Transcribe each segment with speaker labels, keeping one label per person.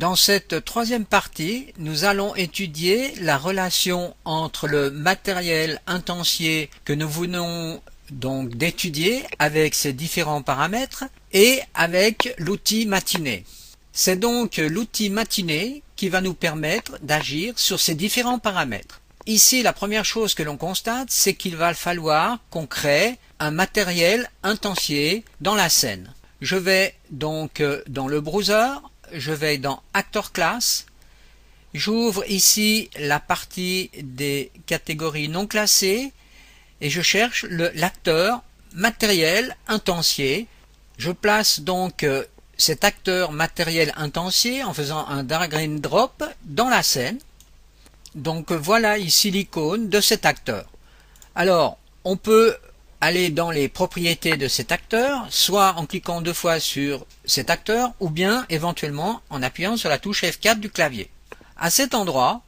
Speaker 1: Dans cette troisième partie, nous allons étudier la relation entre le matériel intensier que nous venons donc d'étudier avec ses différents paramètres et avec l'outil matiné. C'est donc l'outil matiné qui va nous permettre d'agir sur ces différents paramètres. Ici, la première chose que l'on constate, c'est qu'il va falloir qu'on crée un matériel intensier dans la scène. Je vais donc dans le browser, je vais dans Actor Class, j'ouvre ici la partie des catégories non classées et je cherche l'acteur matériel intensier. Je place donc cet acteur matériel intensier en faisant un drag and drop dans la scène. Donc voilà ici l'icône de cet acteur. Alors on peut aller dans les propriétés de cet acteur, soit en cliquant deux fois sur cet acteur, ou bien éventuellement en appuyant sur la touche F4 du clavier. À cet endroit,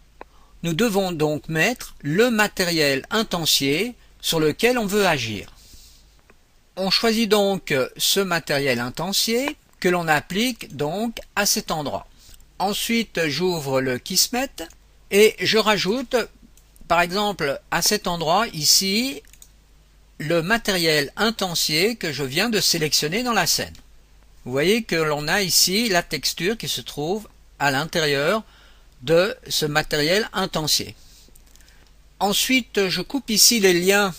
Speaker 1: nous devons donc mettre le matériel intensier sur lequel on veut agir. On choisit donc ce matériel intensier que l'on applique donc à cet endroit. Ensuite, j'ouvre le Kismet et je rajoute, par exemple, à cet endroit ici, le matériel intensier que je viens de sélectionner dans la scène. Vous voyez que l'on a ici la texture qui se trouve à l'intérieur de ce matériel intensier. Ensuite, je coupe ici les liens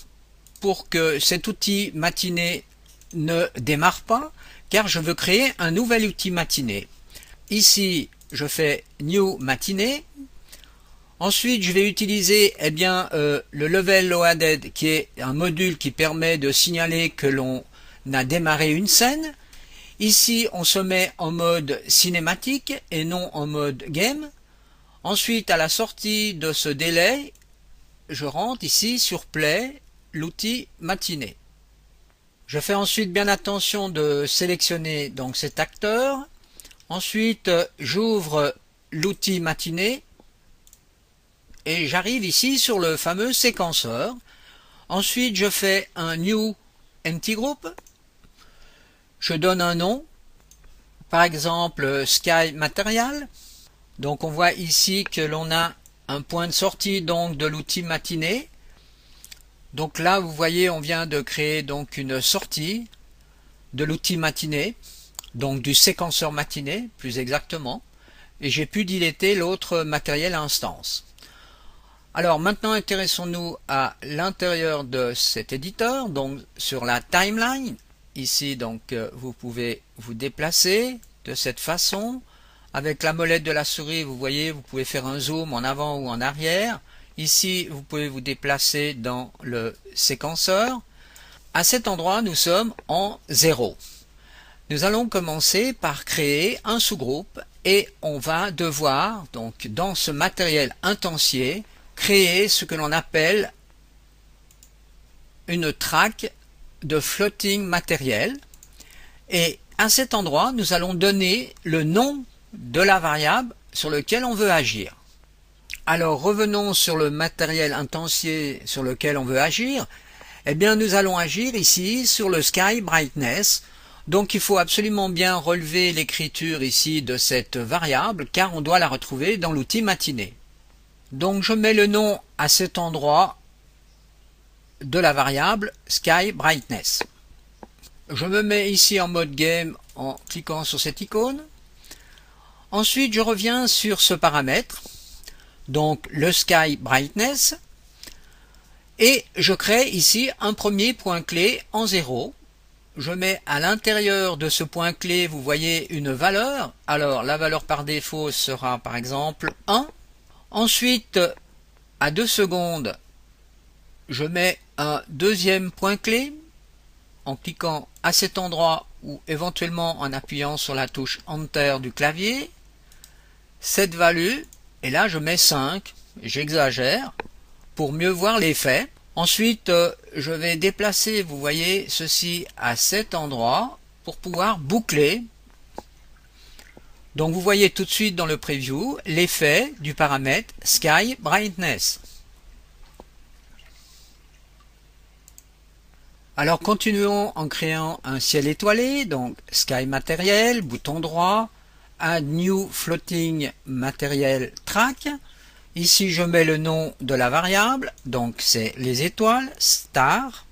Speaker 1: pour que cet outil matiné ne démarre pas, car je veux créer un nouvel outil matiné. Ici, je fais New Matiné. Ensuite, je vais utiliser le Level Loaded, qui est un module qui permet de signaler que l'on a démarré une scène. Ici, on se met en mode cinématique et non en mode game. Ensuite, à la sortie de ce délai, je rentre ici sur Play, l'outil matiné. Je fais ensuite bien attention de sélectionner donc cet acteur. Ensuite, j'ouvre l'outil matiné. Et j'arrive ici sur le fameux séquenceur. Ensuite, je fais un New Empty Group. Je donne un nom, par exemple Sky Material. Donc on voit ici que l'on a un point de sortie donc de l'outil matiné. Donc là, vous voyez, on vient de créer donc une sortie de l'outil matiné, donc du séquenceur matiné, plus exactement. Et j'ai pu dilater l'autre matériel instance. Alors maintenant intéressons-nous à l'intérieur de cet éditeur, donc sur la timeline. Ici donc vous pouvez vous déplacer de cette façon. Avec la molette de la souris, vous voyez, vous pouvez faire un zoom en avant ou en arrière. Ici vous pouvez vous déplacer dans le séquenceur. À cet endroit nous sommes en 0. Nous allons commencer par créer un sous-groupe et on va devoir donc dans ce matériel intensier créer ce que l'on appelle une track de floating matériel et à cet endroit nous allons donner le nom de la variable sur lequel on veut agir. Alors revenons sur le matériel intensier sur lequel on veut agir. Eh bien nous allons agir ici sur le Sky Brightness. Donc il faut absolument bien relever l'écriture ici de cette variable car on doit la retrouver dans l'outil matiné. Donc je mets le nom à cet endroit de la variable Sky Brightness. Je me mets ici en mode game en cliquant sur cette icône. Ensuite je reviens sur ce paramètre, donc le Sky Brightness, et je crée ici un premier point clé en 0. Je mets à l'intérieur de ce point clé, vous voyez une valeur. Alors la valeur par défaut sera par exemple 1. Ensuite, à 2 secondes, je mets un deuxième point clé en cliquant à cet endroit ou éventuellement en appuyant sur la touche Enter du clavier. Cette value, et là je mets 5, j'exagère, pour mieux voir l'effet. Ensuite, je vais déplacer, vous voyez, ceci à cet endroit pour pouvoir boucler. Donc vous voyez tout de suite dans le preview l'effet du paramètre Sky Brightness. Alors continuons en créant un ciel étoilé, donc Sky Matériel, bouton droit, Add New Floating Material Track. Ici, je mets le nom de la variable, donc c'est les étoiles, star.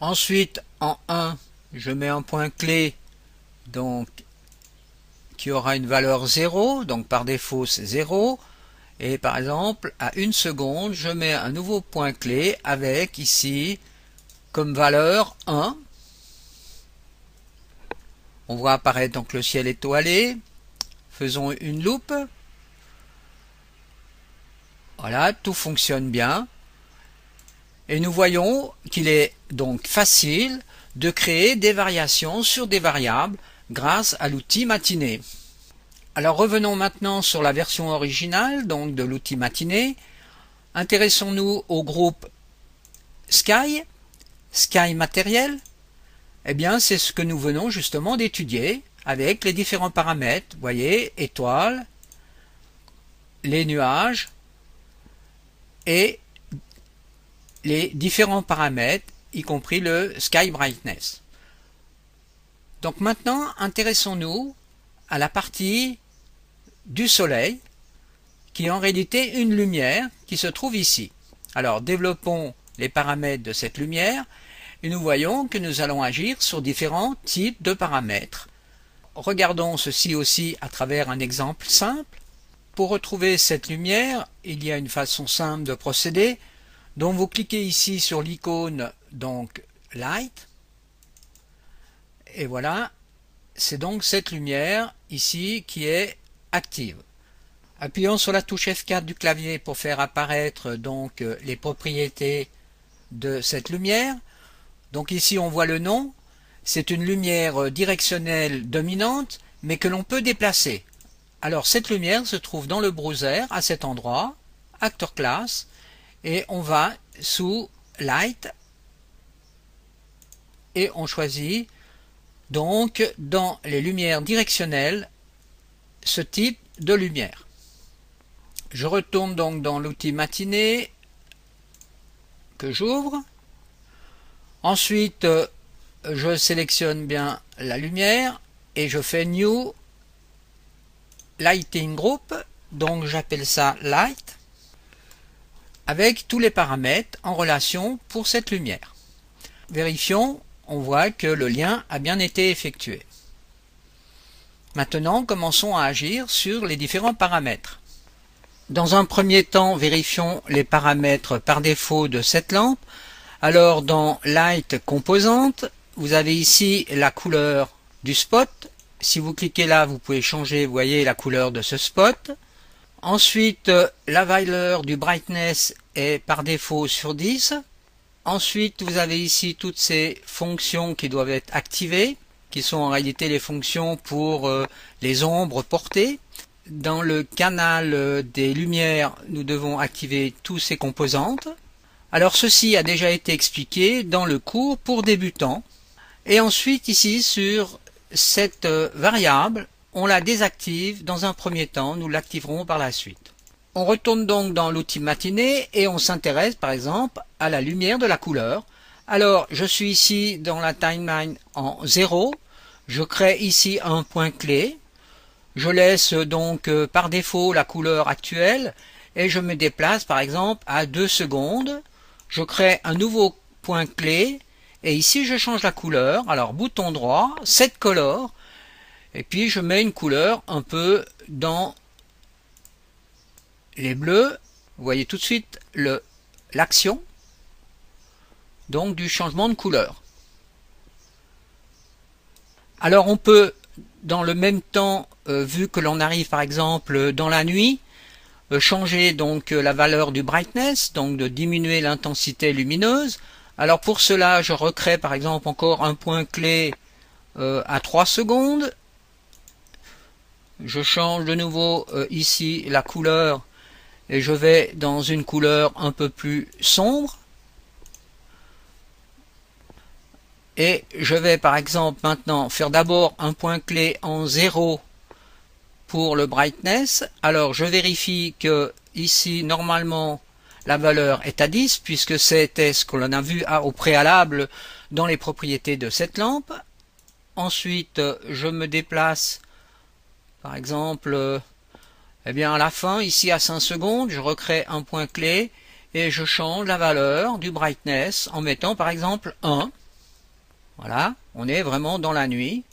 Speaker 1: Ensuite, en 1, je mets un point clé, donc qui aura une valeur 0, donc par défaut c'est 0. Et par exemple, à 1 seconde, je mets un nouveau point clé avec ici comme valeur 1. On voit apparaître donc le ciel étoilé. Faisons une loupe. Voilà, tout fonctionne bien. Et nous voyons qu'il est donc facile de créer des variations sur des variables grâce à l'outil Matinée. Alors revenons maintenant sur la version originale donc de l'outil Matinée. Intéressons-nous au groupe Sky, Sky Matériel. Eh bien, c'est ce que nous venons justement d'étudier avec les différents paramètres. Vous voyez, étoiles, les nuages et les différents paramètres, y compris le Sky Brightness. Donc maintenant, intéressons-nous à la partie du soleil, qui est en réalité une lumière qui se trouve ici. Alors, développons les paramètres de cette lumière. Et nous voyons que nous allons agir sur différents types de paramètres. Regardons ceci aussi à travers un exemple simple. Pour retrouver cette lumière, il y a une façon simple de procéder. Donc vous cliquez ici sur l'icône donc Light. Et voilà, c'est donc cette lumière ici qui est active. Appuyons sur la touche F4 du clavier pour faire apparaître donc les propriétés de cette lumière. Donc ici on voit le nom, c'est une lumière directionnelle dominante mais que l'on peut déplacer. Alors cette lumière se trouve dans le browser à cet endroit, Actor Class, et on va sous Light et on choisit donc dans les lumières directionnelles ce type de lumière. Je retourne donc dans l'outil Matinée que j'ouvre. Ensuite, je sélectionne bien la lumière et je fais New Lighting Group, donc j'appelle ça Light, avec tous les paramètres en relation pour cette lumière. Vérifions, on voit que le lien a bien été effectué. Maintenant, commençons à agir sur les différents paramètres. Dans un premier temps, vérifions les paramètres par défaut de cette lampe. Alors dans Light Composante, vous avez ici la couleur du spot. Si vous cliquez là, vous pouvez changer, vous voyez, la couleur de ce spot. Ensuite, la valeur du Brightness est par défaut sur 10. Ensuite, vous avez ici toutes ces fonctions qui doivent être activées, qui sont en réalité les fonctions pour les ombres portées. Dans le canal des lumières, nous devons activer tous ces composantes. Alors ceci a déjà été expliqué dans le cours pour débutants. Et ensuite ici sur cette variable, on la désactive dans un premier temps, nous l'activerons par la suite. On retourne donc dans l'outil Matinée et on s'intéresse par exemple à la lumière de la couleur. Alors je suis ici dans la timeline en 0, je crée ici un point clé, je laisse donc par défaut la couleur actuelle et je me déplace par exemple à 2 secondes. Je crée un nouveau point clé et ici je change la couleur. Alors bouton droit, Set Color, et puis je mets une couleur un peu dans les bleus. Vous voyez tout de suite l'action donc du changement de couleur. Alors on peut dans le même temps, vu que l'on arrive par exemple dans la nuit, changer donc la valeur du brightness, donc de diminuer l'intensité lumineuse. Alors pour cela, je recrée par exemple encore un point clé à 3 secondes. Je change de nouveau ici la couleur et je vais dans une couleur un peu plus sombre. Et je vais par exemple maintenant faire d'abord un point clé en 0 pour le brightness. Alors je vérifie que ici normalement la valeur est à 10 puisque c'était ce que l'on a vu au préalable dans les propriétés de cette lampe. Ensuite je me déplace Par exemple, eh bien à la fin, ici à 5 secondes, je recrée un point clé et je change la valeur du brightness en mettant par exemple 1. Voilà, on est vraiment dans la nuit.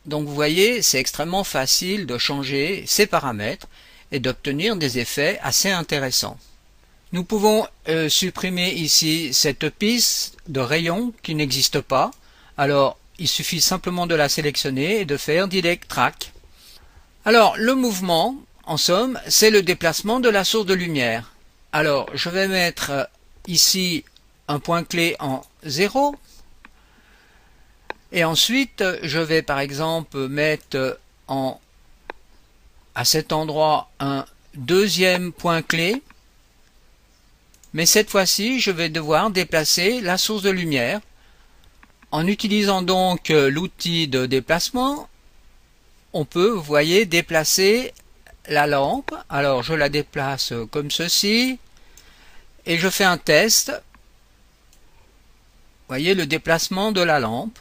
Speaker 1: Donc vous voyez, c'est extrêmement facile de changer ces paramètres et d'obtenir des effets assez intéressants. Nous pouvons supprimer ici cette piste de rayon qui n'existe pas. Alors, il suffit simplement de la sélectionner et de faire Delete Track. Alors, le mouvement, en somme, c'est le déplacement de la source de lumière. Alors, je vais mettre ici un point clé en 0. Et ensuite, je vais par exemple mettre à cet endroit un deuxième point clé. Mais cette fois-ci, je vais devoir déplacer la source de lumière. En utilisant donc l'outil de déplacement, on peut, vous voyez, déplacer la lampe. Alors, je la déplace comme ceci. Et je fais un test. Vous voyez le déplacement de la lampe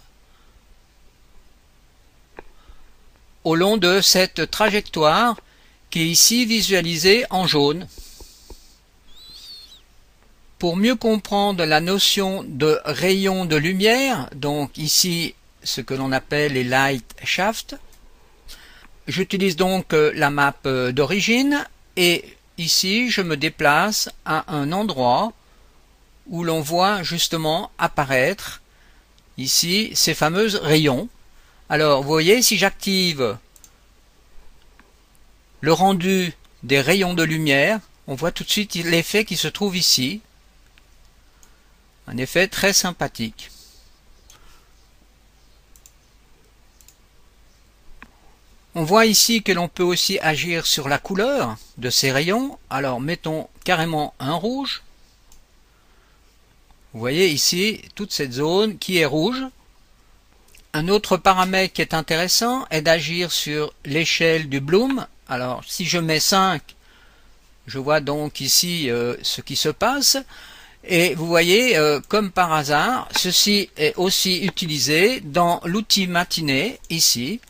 Speaker 1: au long de cette trajectoire qui est ici visualisée en jaune. Pour mieux comprendre la notion de rayon de lumière, donc ici ce que l'on appelle les light shafts, j'utilise donc la map d'origine et ici je me déplace à un endroit où l'on voit justement apparaître ici ces fameux rayons. Alors vous voyez, si j'active le rendu des rayons de lumière, on voit tout de suite l'effet qui se trouve ici. Un effet très sympathique. On voit ici que l'on peut aussi agir sur la couleur de ces rayons. Alors mettons carrément un rouge. Vous voyez ici toute cette zone qui est rouge. Un autre paramètre qui est intéressant est d'agir sur l'échelle du bloom. Alors si je mets 5, je vois donc ici ce qui se passe. Et vous voyez, comme par hasard, ceci est aussi utilisé dans l'outil matinée, ici.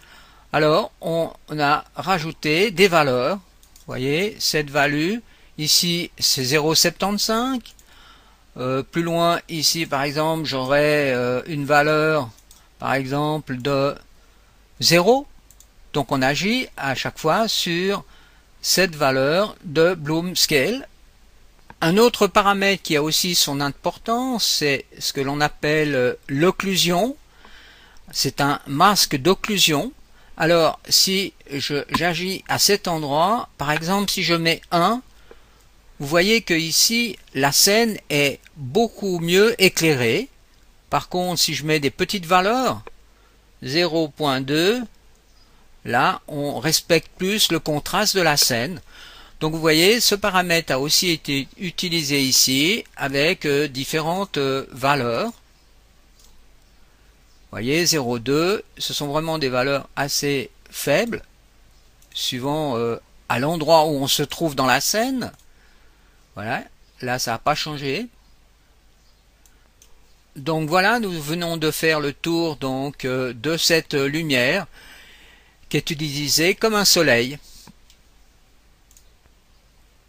Speaker 1: Alors, on a rajouté des valeurs. Vous voyez, cette value, ici, c'est 0,75. Plus loin, ici, par exemple, j'aurai une valeur, par exemple, de 0. Donc, on agit à chaque fois sur cette valeur de Bloom Scale. Un autre paramètre qui a aussi son importance, c'est ce que l'on appelle l'occlusion. C'est un masque d'occlusion. Alors, si j'agis à cet endroit, par exemple, si je mets 1, vous voyez que ici, la scène est beaucoup mieux éclairée. Par contre, si je mets des petites valeurs, 0,2, là, on respecte plus le contraste de la scène. Donc vous voyez, ce paramètre a aussi été utilisé ici avec différentes valeurs. Vous voyez, 0,2, ce sont vraiment des valeurs assez faibles, suivant à l'endroit où on se trouve dans la scène. Voilà, là ça n'a pas changé. Donc voilà, nous venons de faire le tour donc de cette lumière qui est utilisée comme un soleil.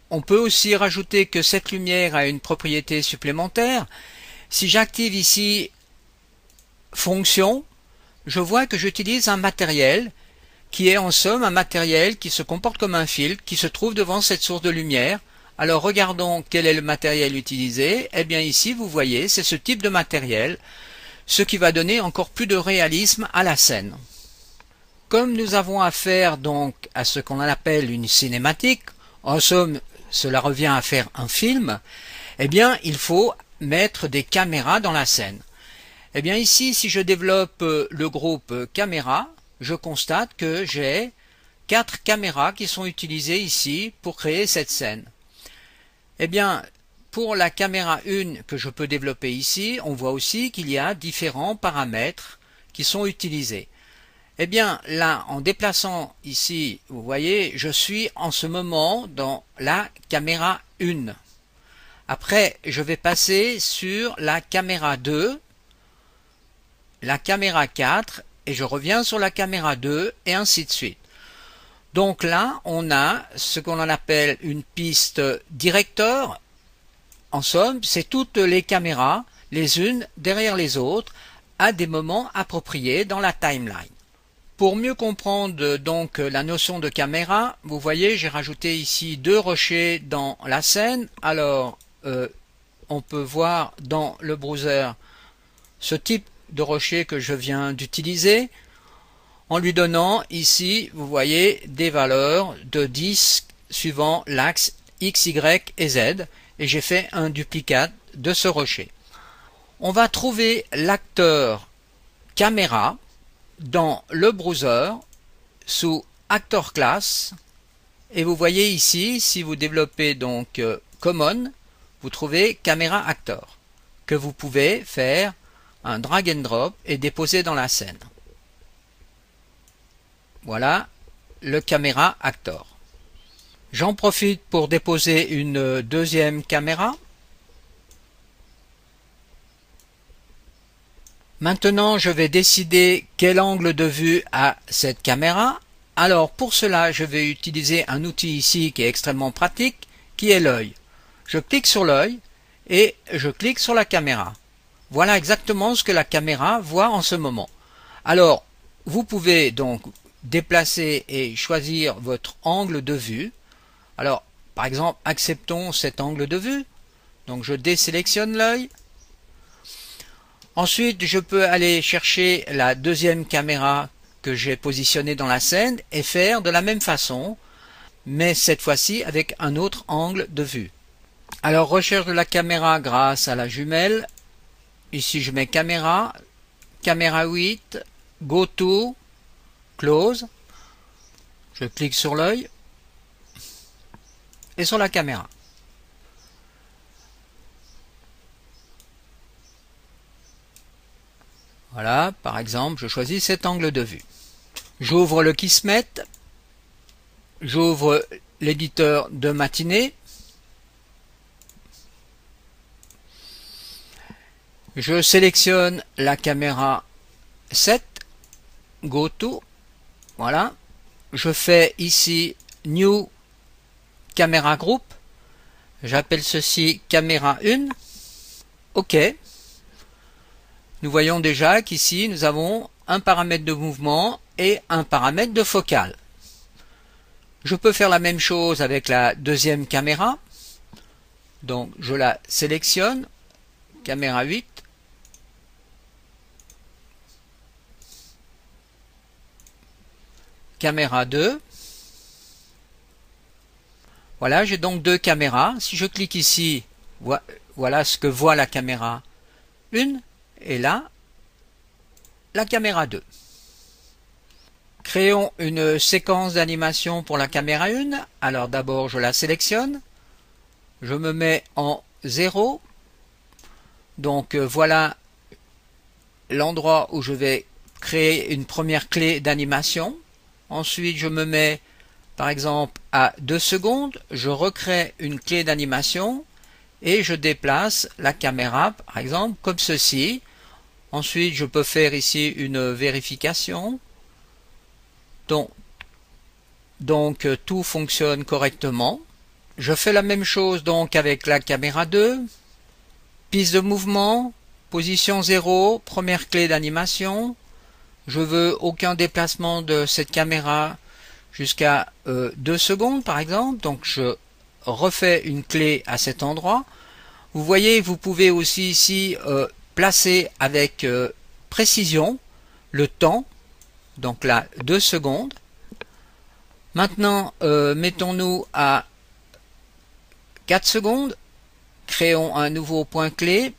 Speaker 1: On peut aussi rajouter que cette lumière a une propriété supplémentaire. Si j'active ici fonction, je vois que j'utilise un matériel qui est en somme un matériel qui se comporte comme un filtre, qui se trouve devant cette source de lumière. Alors regardons quel est le matériel utilisé. Eh bien ici vous voyez, c'est ce type de matériel, ce qui va donner encore plus de réalisme à la scène. Comme nous avons affaire donc à ce qu'on appelle une cinématique, en somme cela revient à faire un film, eh bien il faut mettre des caméras dans la scène. Eh bien ici, si je développe le groupe caméra, je constate que j'ai 4 caméras qui sont utilisées ici pour créer cette scène. Eh bien, pour la caméra 1 que je peux développer ici, on voit aussi qu'il y a différents paramètres qui sont utilisés. Eh bien, là, en déplaçant ici, vous voyez, je suis en ce moment dans la caméra 1. Après, je vais passer sur la caméra 2. la caméra 4 et je reviens sur la caméra 2 et ainsi de suite. Donc là, on a ce qu'on appelle une piste directeur. En somme, c'est toutes les caméras, les unes derrière les autres, à des moments appropriés dans la timeline. Pour mieux comprendre donc la notion de caméra, vous voyez, j'ai rajouté ici 2 rochers dans la scène. Alors, on peut voir dans le browser ce type de rocher que je viens d'utiliser, en lui donnant ici, vous voyez, des valeurs de 10 suivant l'axe X, Y et Z, et j'ai fait un duplicate de ce rocher. On va trouver l'acteur caméra dans le browser sous Actor Class, et vous voyez ici, si vous développez donc Common, vous trouvez Caméra Actor, que vous pouvez faire un drag and drop et déposer dans la scène. Voilà le caméra actor. J'en profite pour déposer une deuxième caméra. Maintenant, je vais décider quel angle de vue a cette caméra. Alors pour cela, je vais utiliser un outil ici qui est extrêmement pratique, qui est l'œil. Je clique sur l'œil et je clique sur la caméra. Voilà exactement ce que la caméra voit en ce moment. Alors, vous pouvez donc déplacer et choisir votre angle de vue. Alors, par exemple, acceptons cet angle de vue. Donc, je désélectionne l'œil. Ensuite, je peux aller chercher la deuxième caméra que j'ai positionnée dans la scène et faire de la même façon, mais cette fois-ci avec un autre angle de vue. Alors, recherche de la caméra grâce à la jumelle. Ici, je mets caméra, caméra 8, go to, close. Je clique sur l'œil et sur la caméra. Voilà, par exemple, je choisis cet angle de vue. J'ouvre le Kismet, j'ouvre l'éditeur de matinée. Je sélectionne la caméra 7, go to, voilà. Je fais ici New Camera Group, j'appelle ceci caméra 1, OK. Nous voyons déjà qu'ici nous avons un paramètre de mouvement et un paramètre de focale. Je peux faire la même chose avec la deuxième caméra, donc je la sélectionne, caméra 8, caméra 2. Voilà, j'ai donc 2 caméras. Si je clique ici, voilà ce que voit la caméra 1 et là, la caméra 2. Créons une séquence d'animation pour la caméra 1. Alors d'abord, je la sélectionne. Je me mets en 0. Donc voilà l'endroit où je vais créer une première clé d'animation. Ensuite, je me mets, par exemple, à 2 secondes. Je recrée une clé d'animation et je déplace la caméra, par exemple, comme ceci. Ensuite, je peux faire ici une vérification. Donc, tout fonctionne correctement. Je fais la même chose donc avec la caméra 2. Piste de mouvement, position 0, première clé d'animation. Je veux aucun déplacement de cette caméra jusqu'à 2 secondes par exemple, donc je refais une clé à cet endroit. Vous voyez, vous pouvez aussi ici placer avec précision le temps, donc là 2 secondes. Maintenant, mettons-nous à 4 secondes, créons un nouveau point clé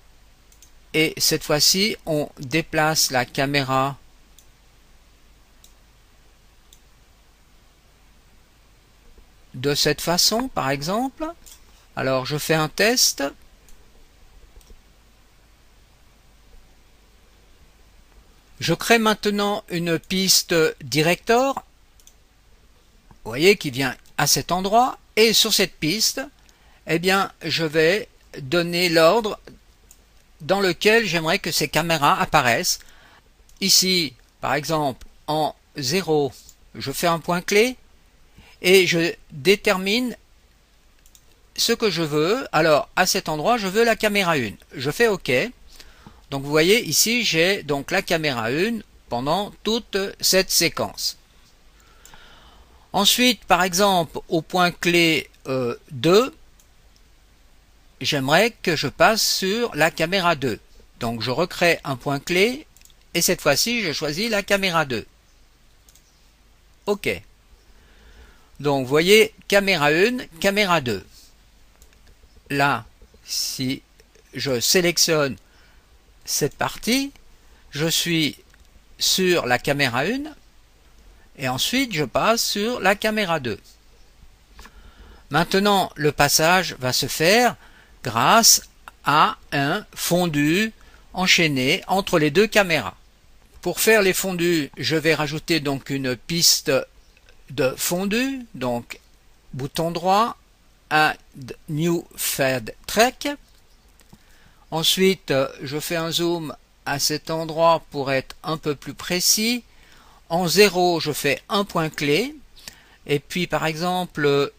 Speaker 1: et cette fois-ci on déplace la caméra de cette façon par exemple. Alors je fais un test. Je crée maintenant une piste director, vous voyez, qui vient à cet endroit, et sur cette piste, eh bien, je vais donner l'ordre dans lequel j'aimerais que ces caméras apparaissent. ici, par exemple, en 0, je fais un point clé et je détermine ce que je veux. Alors, à cet endroit, je veux la caméra 1. Je fais OK. Donc, vous voyez, ici, j'ai donc la caméra 1 pendant toute cette séquence. Ensuite, par exemple, au point clé 2, j'aimerais que je passe sur la caméra 2. Donc, je recrée un point clé et cette fois-ci, je choisis la caméra 2. OK. Donc, vous voyez, caméra 1, caméra 2. Là, si je sélectionne cette partie, je suis sur la caméra 1 et ensuite je passe sur la caméra 2. Maintenant, le passage va se faire grâce à un fondu enchaîné entre les deux caméras. Pour faire les fondus, je vais rajouter donc une piste de fondu, donc bouton droit, Add New Fade Track. Ensuite, je fais un zoom à cet endroit pour être un peu plus précis. En 0, je fais un point clé. Et puis, par exemple,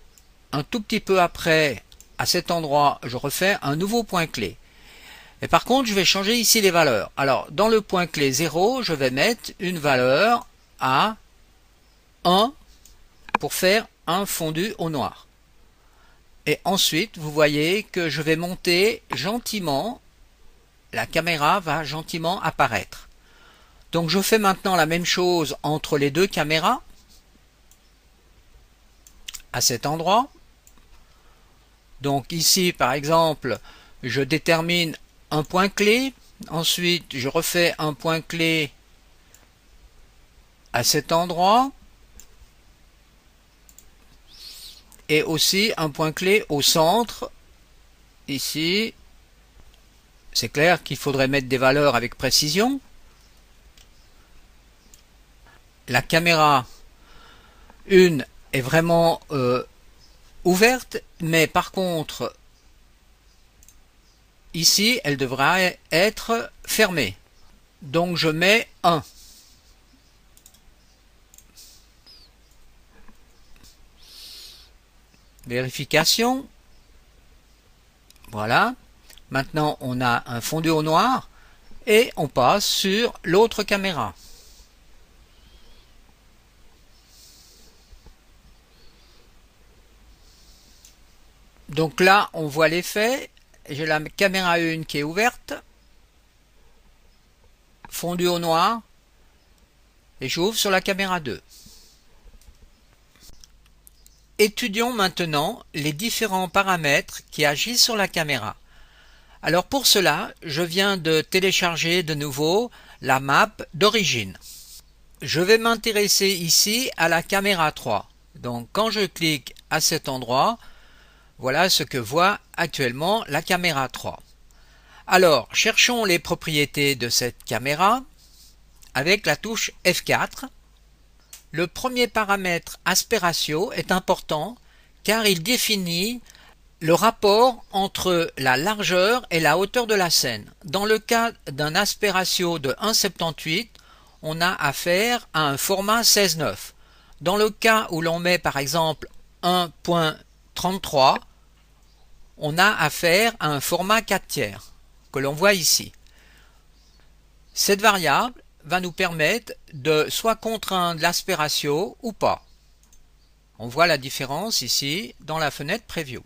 Speaker 1: un tout petit peu après, à cet endroit, je refais un nouveau point clé. Et par contre, je vais changer ici les valeurs. Alors, dans le point clé 0, je vais mettre une valeur à 1 pour faire un fondu au noir. Et ensuite, vous voyez que je vais monter gentiment. La caméra va gentiment apparaître. Donc, je fais maintenant la même chose entre les deux caméras. À cet endroit. Donc, ici, par exemple, je détermine un point clé. Ensuite, je refais un point clé à cet endroit. Et aussi un point clé au centre. Ici. C'est clair qu'il faudrait mettre des valeurs avec précision. La caméra 1 est vraiment ouverte, mais par contre, ici, elle devra être fermée. Donc je mets 1. Vérification. Voilà. Maintenant, on a un fondu au noir et on passe sur l'autre caméra. Donc là, on voit l'effet. J'ai la caméra 1 qui est ouverte, fondu au noir, et j'ouvre sur la caméra 2. Étudions maintenant les différents paramètres qui agissent sur la caméra. Alors pour cela, je viens de télécharger de nouveau la map d'origine. Je vais m'intéresser ici à la caméra 3. Donc quand je clique à cet endroit, voilà ce que voit actuellement la caméra 3. Alors, cherchons les propriétés de cette caméra avec la touche F4. Le premier paramètre aspect ratio est important car il définit le rapport entre la largeur et la hauteur de la scène. Dans le cas d'un aspect ratio de 1,78, on a affaire à un format 16:9. Dans le cas où l'on met par exemple 1.33, on a affaire à un format 4/3 que l'on voit ici. Cette variable va nous permettre de soit contraindre l'aspect ratio ou pas. On voit la différence ici dans la fenêtre Preview.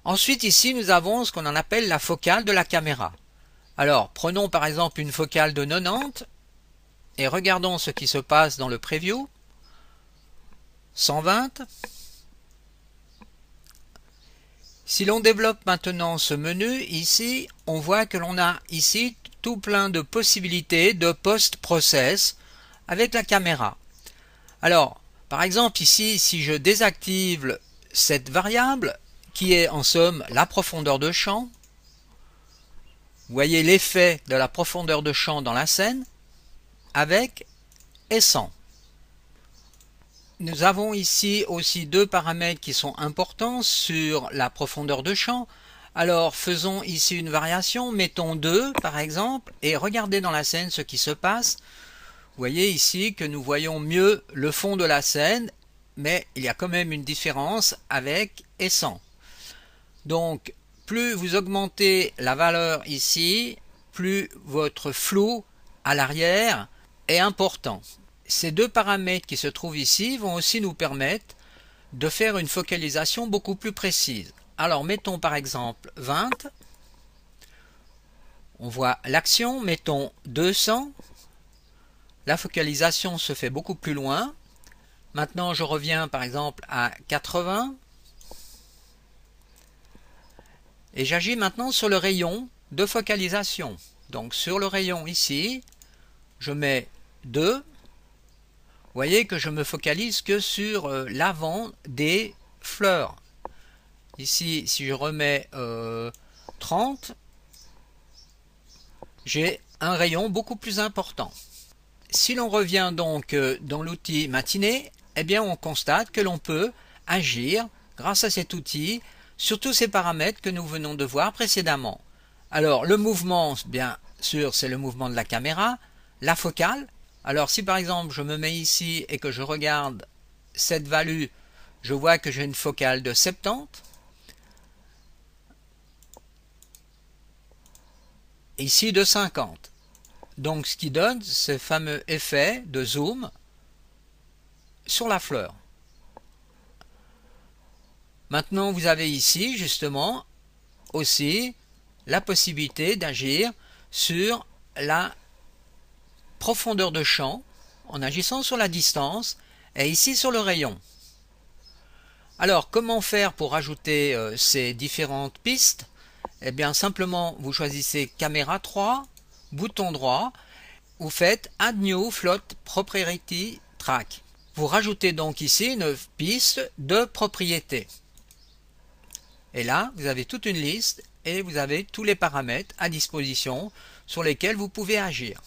Speaker 1: Ensuite ici nous avons ce qu'on en appelle la focale de la caméra. Alors prenons par exemple une focale de 90 et regardons ce qui se passe dans le Preview. 120. Si l'on développe maintenant ce menu ici, on voit que l'on a ici tout plein de possibilités de post-process avec la caméra. Alors par exemple ici, si je désactive cette variable qui est en somme la profondeur de champ, vous voyez l'effet de la profondeur de champ dans la scène avec et sans. Nous avons ici aussi deux paramètres qui sont importants sur la profondeur de champ. Alors faisons ici une variation, mettons 2 par exemple, et regardez dans la scène ce qui se passe. Vous voyez ici que nous voyons mieux le fond de la scène, mais il y a quand même une différence avec et sans. Donc plus vous augmentez la valeur ici, plus votre flou à l'arrière est important. Ces deux paramètres qui se trouvent ici vont aussi nous permettre de faire une focalisation beaucoup plus précise. Alors mettons par exemple 20, on voit l'action, mettons 200, la focalisation se fait beaucoup plus loin. Maintenant je reviens par exemple à 80 et j'agis maintenant sur le rayon de focalisation. Donc sur le rayon ici, je mets 2. Vous voyez que je me focalise que sur l'avant des fleurs. Ici, si je remets 30, j'ai un rayon beaucoup plus important. Si l'on revient donc dans l'outil matinée, eh bien on constate que l'on peut agir grâce à cet outil sur tous ces paramètres que nous venons de voir précédemment. Alors le mouvement, bien sûr, c'est le mouvement de la caméra, la focale. Alors si par exemple je me mets ici et que je regarde cette value, je vois que j'ai une focale de 70. Ici de 50. Donc ce qui donne ce fameux effet de zoom sur la fleur. Maintenant vous avez ici justement aussi la possibilité d'agir sur la profondeur de champ en agissant sur la distance et ici sur le rayon. Alors comment faire pour ajouter ces différentes pistes? Eh bien simplement vous choisissez caméra 3, bouton droit, vous faites Add New Float Proprietary Track. Vous rajoutez donc ici une piste de propriété. Et là vous avez toute une liste et vous avez tous les paramètres à disposition sur lesquels vous pouvez agir.